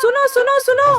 सुनो सुनो सुनो,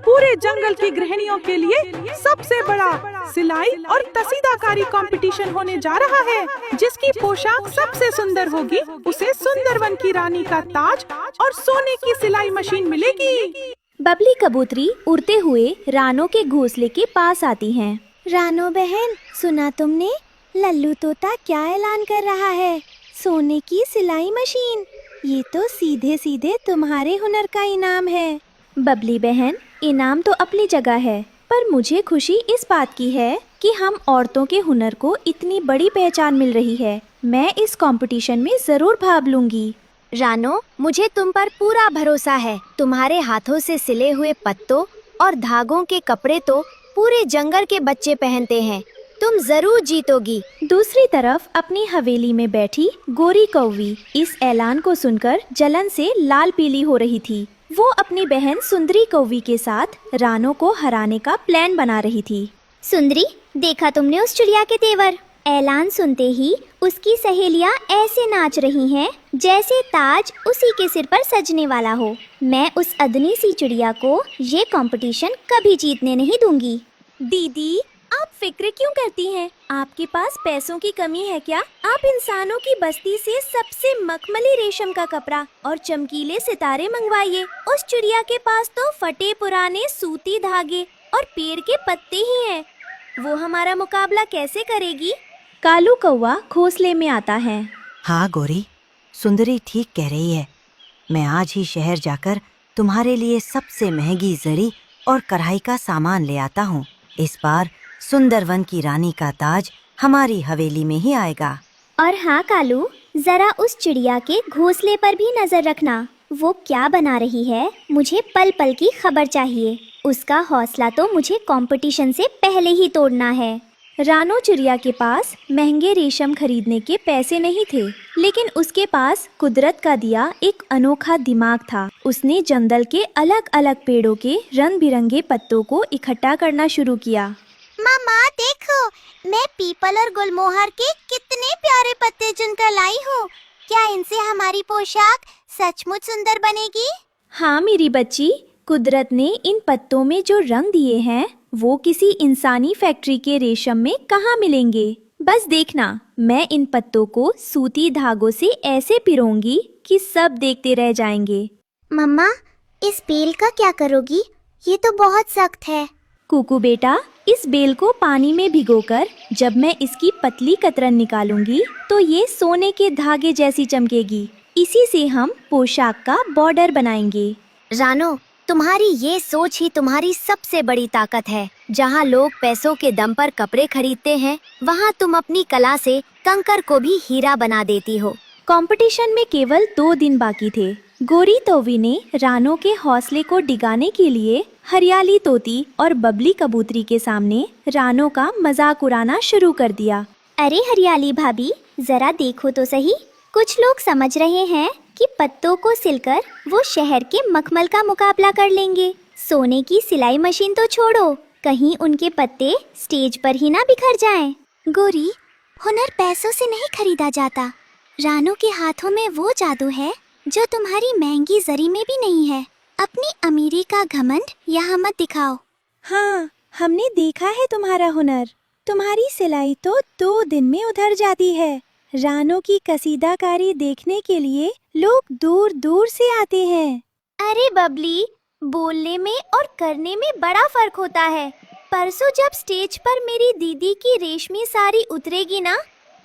पूरे जंगल की गृहिणियों के लिए सबसे बड़ा सिलाई और कसीदाकारी कंपटीशन होने जा रहा है। जिसकी पोशाक सबसे सुंदर होगी उसे सुंदरवन की रानी का ताज और सोने की सिलाई मशीन मिलेगी। बबली कबूतरी उड़ते हुए रानो के घोंसले के पास आती हैं। रानो बहन, सुना तुमने? लल्लू तोता क्या ऐलान कर रहा है? सोने की सिलाई मशीन। ये तो सीधे सीधे तुम्हारे हुनर का इनाम है। बबली बहन, इनाम तो अपनी जगह है, पर मुझे खुशी इस बात की है कि हम औरतों के हुनर को इतनी बड़ी पहचान मिल रही है। मैं इस कंपटीशन में जरूर भाग लूंगी। रानो, मुझे तुम पर पूरा भरोसा है। तुम्हारे हाथों से सिले हुए पत्तों और धागों के कपड़े तो पूरे जंगल के बच्चे पहनते हैं। तुम जरूर जीतोगी। दूसरी तरफ अपनी हवेली में बैठी गोरी कौवी इस ऐलान को सुनकर जलन से लाल पीली हो रही थी। वो अपनी बहन सुंदरी कौवी के साथ रानो को हराने का प्लान बना रही थी। सुंदरी, देखा तुमने उस चिड़िया के तेवर? ऐलान सुनते ही उसकी सहेलियां ऐसे नाच रही हैं जैसे ताज उसी के सिर पर सजने वाला हो। मैं उस अदनी सी चिड़िया को ये कंपटीशन कभी जीतने नहीं दूंगी। दीदी, आप फिक्र क्यों करती हैं? आपके पास पैसों की कमी है क्या? आप इंसानों की बस्ती से सबसे मखमली रेशम का कपड़ा और चमकीले सितारे मंगवाइए। उस चिड़िया के पास तो फटे पुराने सूती धागे और पेड़ के पत्ते ही हैं। वो हमारा मुकाबला कैसे करेगी? कालू कौवा घोंसले में आता है। हाँ गोरी, सुंदरी ठीक कह रही है। मैं आज ही शहर जाकर तुम्हारे लिए सबसे महंगी जरी और कढ़ाई का सामान ले आता हूँ। इस बार सुंदरवन की रानी का ताज हमारी हवेली में ही आएगा। और हाँ कालू, जरा उस चिड़िया के घोंसले पर भी नजर रखना। वो क्या बना रही है? मुझे पल पल की खबर चाहिए। उसका हौसला तो मुझे कंपटीशन से पहले ही तोड़ना है। रानो चिड़िया के पास महंगे रेशम खरीदने के पैसे नहीं थे, लेकिन उसके पास कुदरत का दिया एक अनोखा दिमाग था। उसने जंगल के अलग अलग पेड़ों के रंग बिरंगे पत्तों को इकट्ठा करना शुरू किया। मामा देखो, मैं पीपल और गुलमोहर के कितने प्यारे पत्ते चुनकर लाई हूँ। क्या इनसे हमारी पोशाक सचमुच सुंदर बनेगी? हाँ मेरी बच्ची, कुदरत ने इन पत्तों में जो रंग दिए हैं वो किसी इंसानी फैक्ट्री के रेशम में कहाँ मिलेंगे। बस देखना, मैं इन पत्तों को सूती धागों से ऐसे पिरोंगी कि सब देखते रह जाएंगे। मम्मा, इस बेल का क्या करोगी? ये तो बहुत सख्त है। कुकू बेटा, इस बेल को पानी में भिगोकर जब मैं इसकी पतली कतरन निकालूंगी तो ये सोने के धागे जैसी चमकेगी। इसी से हम पोशाक का बॉर्डर बनाएंगे। रानो, तुम्हारी ये सोच ही तुम्हारी सबसे बड़ी ताकत है। जहाँ लोग पैसों के दम पर कपड़े खरीदते हैं, वहाँ तुम अपनी कला से कंकर को भी हीरा बना देती हो। कंपटीशन में केवल 2 दिन बाकी थे। गोरी तोवी ने रानो के हौसले को डिगाने के लिए हरियाली तोती और बबली कबूतरी के सामने रानो का मजाक उड़ाना शुरू कर दिया। अरे हरियाली भाभी, जरा देखो तो सही। कुछ लोग समझ रहे हैं कि पत्तों को सिलकर वो शहर के मखमल का मुकाबला कर लेंगे। सोने की सिलाई मशीन तो छोड़ो, कहीं उनके पत्ते स्टेज पर ही ना बिखर जाएं। गोरी, हुनर पैसों से नहीं खरीदा जाता। रानो के हाथों में वो जादू है जो तुम्हारी महंगी जरी में भी नहीं है। अपनी अमीरी का घमंड यहाँ मत दिखाओ। हाँ, हमने देखा है तुम्हारा हुनर। तुम्हारी सिलाई तो 2 दिन में उधर जाती है। रानो की कसीदाकारी देखने के लिए लोग दूर दूर से आते हैं। अरे बबली, बोलने में और करने में बड़ा फर्क होता है। परसों जब स्टेज पर मेरी दीदी की रेशमी साड़ी उतरेगी ना,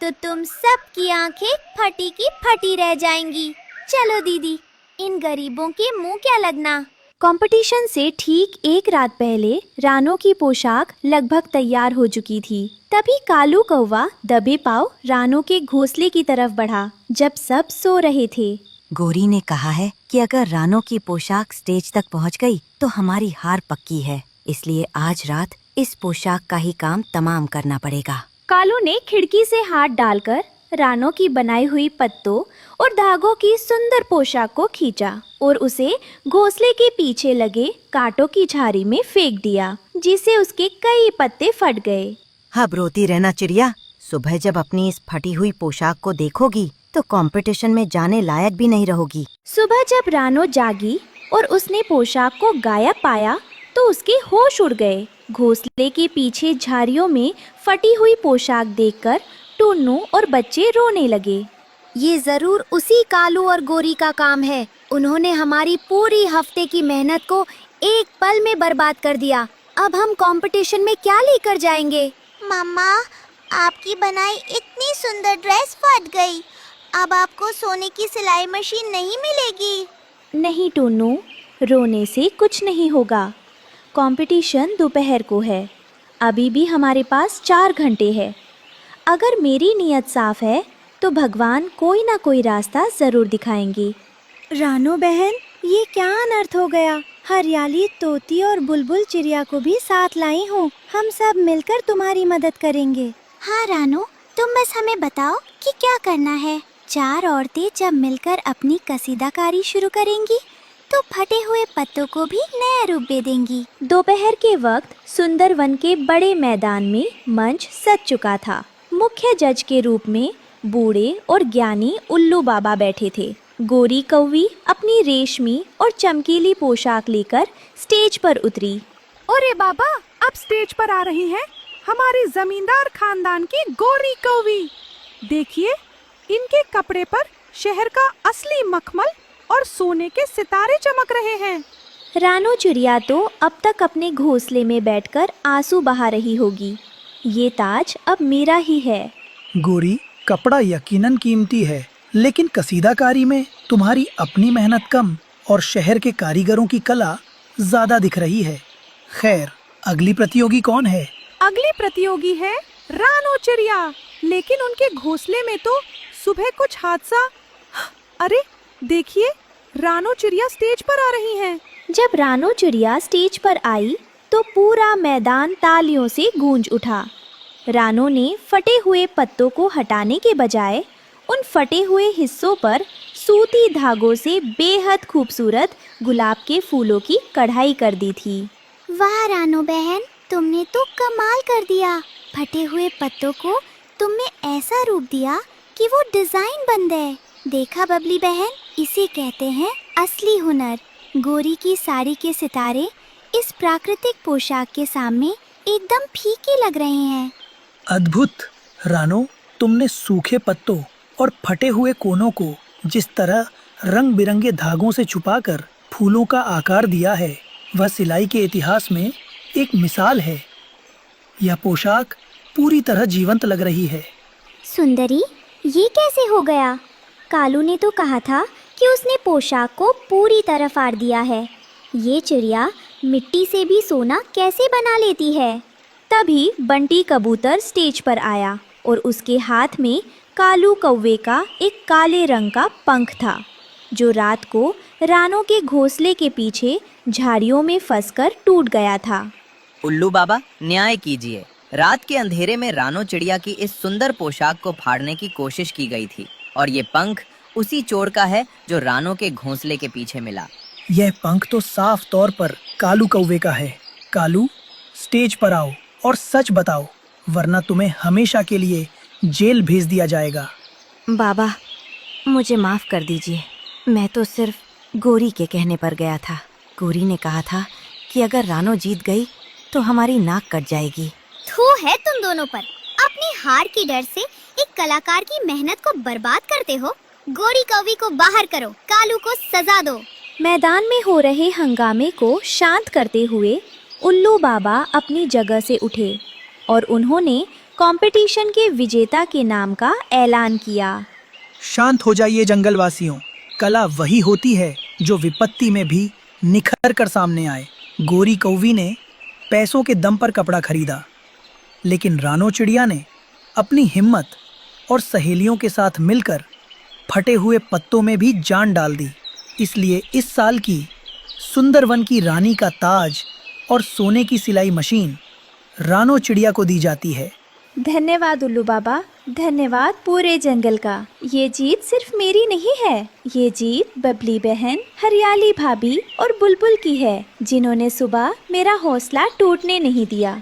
तो तुम सब की आंखें फटी की फटी रह जाएंगी। चलो दीदी, इन गरीबों के मुंह क्या लगना। कंपटीशन से ठीक 1 रात पहले रानो की पोशाक लगभग तैयार हो चुकी थी। तभी कालू कौवा दबे पांव रानो के घोंसले की तरफ बढ़ा जब सब सो रहे थे। गोरी ने कहा है कि अगर रानो की पोशाक स्टेज तक पहुंच गई तो हमारी हार पक्की है। इसलिए आज रात इस पोशाक का ही काम तमाम करना पड़ेगा। कालू ने खिड़की से हाथ डालकर रानो की बनाई हुई पत्तों और धागों की सुंदर पोशाक को खींचा और उसे घोंसले के पीछे लगे कांटों की झाड़ी में फेंक दिया, जिससे उसके कई पत्ते फट गए। अब रोती रहना चिड़िया, सुबह जब अपनी इस फटी हुई पोशाक को देखोगी तो कंपटीशन में जाने लायक भी नहीं रहोगी। सुबह जब रानो जागी और उसने पोशाक को गायब पाया तो उसके होश उड़ गए। घोंसले के पीछे झाड़ियों में फटी हुई पोशाक देखकर टुन्नू और बच्चे रोने लगे। ये जरूर उसी कालू और गोरी का काम है। उन्होंने हमारी पूरी हफ्ते की मेहनत को एक पल में बर्बाद कर दिया। अब हम कंपटीशन में क्या लेकर जाएंगे? मम्मा, आपकी बनाई इतनी सुंदर ड्रेस फट गई। अब आपको सोने की सिलाई मशीन नहीं मिलेगी। नहीं टुन्नू, रोने से कुछ नहीं होगा। कंपटीशन दोपहर को है। अभी भी हमारे पास 4 घंटे है। अगर मेरी नीयत साफ है तो भगवान कोई ना कोई रास्ता जरूर दिखाएंगे। रानो बहन, ये क्या अनर्थ हो गया? हरियाली तोती और बुलबुल चिड़िया को भी साथ लाई हूँ। हम सब मिलकर तुम्हारी मदद करेंगे। हाँ रानो, तुम बस हमें बताओ कि क्या करना है। 4 औरतें जब मिलकर अपनी कसीदाकारी शुरू करेंगी तो फटे हुए पत्तों को भी नया रूप दे देंगी। दोपहर के वक्त सुंदरवन के बड़े मैदान में मंच सज चुका था। मुख्य जज के रूप में बूढ़े और ज्ञानी उल्लू बाबा बैठे थे। गोरी कौवी अपनी रेशमी और चमकीली पोशाक लेकर स्टेज पर उतरी। अरे बाबा, अब स्टेज पर आ रही हैं हमारी जमींदार खानदान की गोरी कौवी। देखिए, इनके कपड़े पर शहर का असली मखमल और सोने के सितारे चमक रहे हैं। रानो चिड़िया तो अब तक अपने घोंसले में बैठकर आंसू बहा रही होगी। ये ताज अब मेरा ही है। गोरी, कपड़ा यकीनन कीमती है, लेकिन कसीदाकारी में तुम्हारी अपनी मेहनत कम और शहर के कारीगरों की कला ज्यादा दिख रही है। खैर, अगली प्रतियोगी कौन है? अगली प्रतियोगी है रानो चिड़िया, लेकिन उनके घोंसले में तो सुबह कुछ हादसा। अरे देखिए, रानो चिड़िया स्टेज पर आ रही हैं। जब रानो चिड़िया स्टेज पर आई तो पूरा मैदान तालियों से गूंज उठा। रानो ने फटे हुए पत्तों को हटाने के बजाय उन फटे हुए हिस्सों पर सूती धागों से बेहद खूबसूरत गुलाब के फूलों की कढ़ाई कर दी थी। वाह रानो बहन, तुमने तो कमाल कर दिया। फटे हुए पत्तों को तुमने ऐसा रूप दिया कि वो डिजाइन बन गए। देखा बबली बहन, इसे कहते हैं असली हुनर। गोरी की साड़ी के सितारे इस प्राकृतिक पोशाक के सामने एकदम फीके लग रहे हैं। अद्भुत रानो, तुमने सूखे पत्तों और फटे हुए कोनों को जिस तरह रंग बिरंगे धागों से छुपाकर फूलों का आकार दिया है, वह सिलाई के इतिहास में एक मिसाल है। यह पोशाक पूरी तरह जीवंत लग रही है। सुंदरी, ये कैसे हो गया? कालू ने तो कहा था कि उसने पोशाक को पूरी तरह फाड़ दिया है। ये चिड़िया मिट्टी से भी सोना कैसे बना लेती है? तभी बंटी कबूतर स्टेज पर आया और उसके हाथ में कालू कौवे का एक काले रंग का पंख था, जो रात को रानो के घोंसले के पीछे झाड़ियों में फंसकर टूट गया था। उल्लू बाबा, न्याय कीजिए। रात के अंधेरे में रानो चिड़िया की इस सुंदर पोशाक को फाड़ने की कोशिश की गई थी और ये पंख उसी चोर का है जो रानो के घोंसले के पीछे मिला। यह पंख तो साफ तौर पर कालू कौवे का है। कालू, स्टेज पर आओ और सच बताओ, वरना तुम्हें हमेशा के लिए जेल भेज दिया जाएगा। बाबा, मुझे माफ कर दीजिए। मैं तो सिर्फ गोरी के कहने पर गया था। गोरी ने कहा था कि अगर रानो जीत गई तो हमारी नाक कट जाएगी। थू है तुम दोनों पर। अपनी हार की डर से एक कलाकार की मेहनत को बर्बाद करते हो। गोरी कौवी को बाहर करो, कालू को सजा दो। मैदान में हो रहे हंगामे को शांत करते हुए उल्लू बाबा अपनी जगह से उठे और उन्होंने कंपटीशन के विजेता के नाम का ऐलान किया। शांत हो जाइए जंगलवासियों। कला वही होती है जो विपत्ति में भी निखर कर सामने आए। गोरी कौवी ने पैसों के दम पर कपड़ा खरीदा, लेकिन रानो चिड़िया ने अपनी हिम्मत और सहेलियों के साथ मिलकर फटे हुए पत्तों में भी जान डाल दी। इसलिए इस साल की सुंदरवन की रानी का ताज और सोने की सिलाई मशीन रानो चिड़िया को दी जाती है। धन्यवाद उल्लू बाबा, धन्यवाद पूरे जंगल का। ये जीत सिर्फ मेरी नहीं है, ये जीत बबली बहन, हरियाली भाभी और बुलबुल की है, जिन्होंने सुबह मेरा हौसला टूटने नहीं दिया।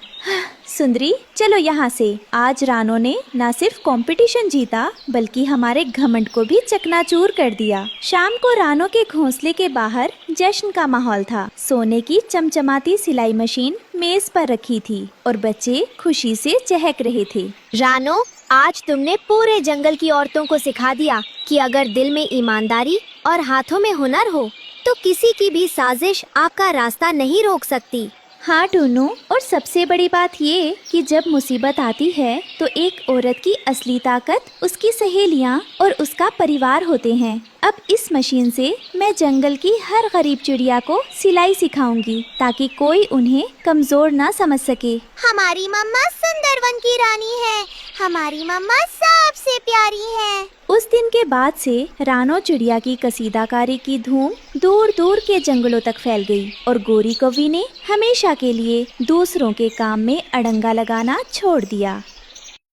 सुंदरी चलो यहाँ से। आज रानो ने न सिर्फ कंपटीशन जीता बल्कि हमारे घमंड को भी चकनाचूर कर दिया। शाम को रानो के घोंसले के बाहर जश्न का माहौल था। सोने की चमचमाती सिलाई मशीन मेज पर रखी थी और बच्चे खुशी से चहक रहे थे। रानो, आज तुमने पूरे जंगल की औरतों को सिखा दिया कि अगर दिल में ईमानदारी और हाथों में हुनर हो तो किसी की भी साजिश आपका रास्ता नहीं रोक सकती। हाँ टूनू, और सबसे बड़ी बात ये कि जब मुसीबत आती है तो एक औरत की असली ताकत उसकी सहेलियाँ और उसका परिवार होते हैं। अब इस मशीन से मैं जंगल की हर गरीब चिड़िया को सिलाई सिखाऊंगी ताकि कोई उन्हें कमजोर ना समझ सके। हमारी मम्मा सुंदरवन की रानी है। हमारी मम्मा सबसे प्यारी है। उस दिन के बाद से रानो चिड़िया की कसीदाकारी की धूम दूर दूर के जंगलों तक फैल गई और गोरी कौवी ने हमेशा के लिए दूसरों के काम में अड़ंगा लगाना छोड़ दिया।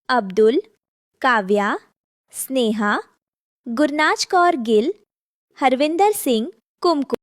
अब्दुल, काव्या, स्नेहा, गुरनाज कौर गिल, हरविंदर सिंह, कुमकुम,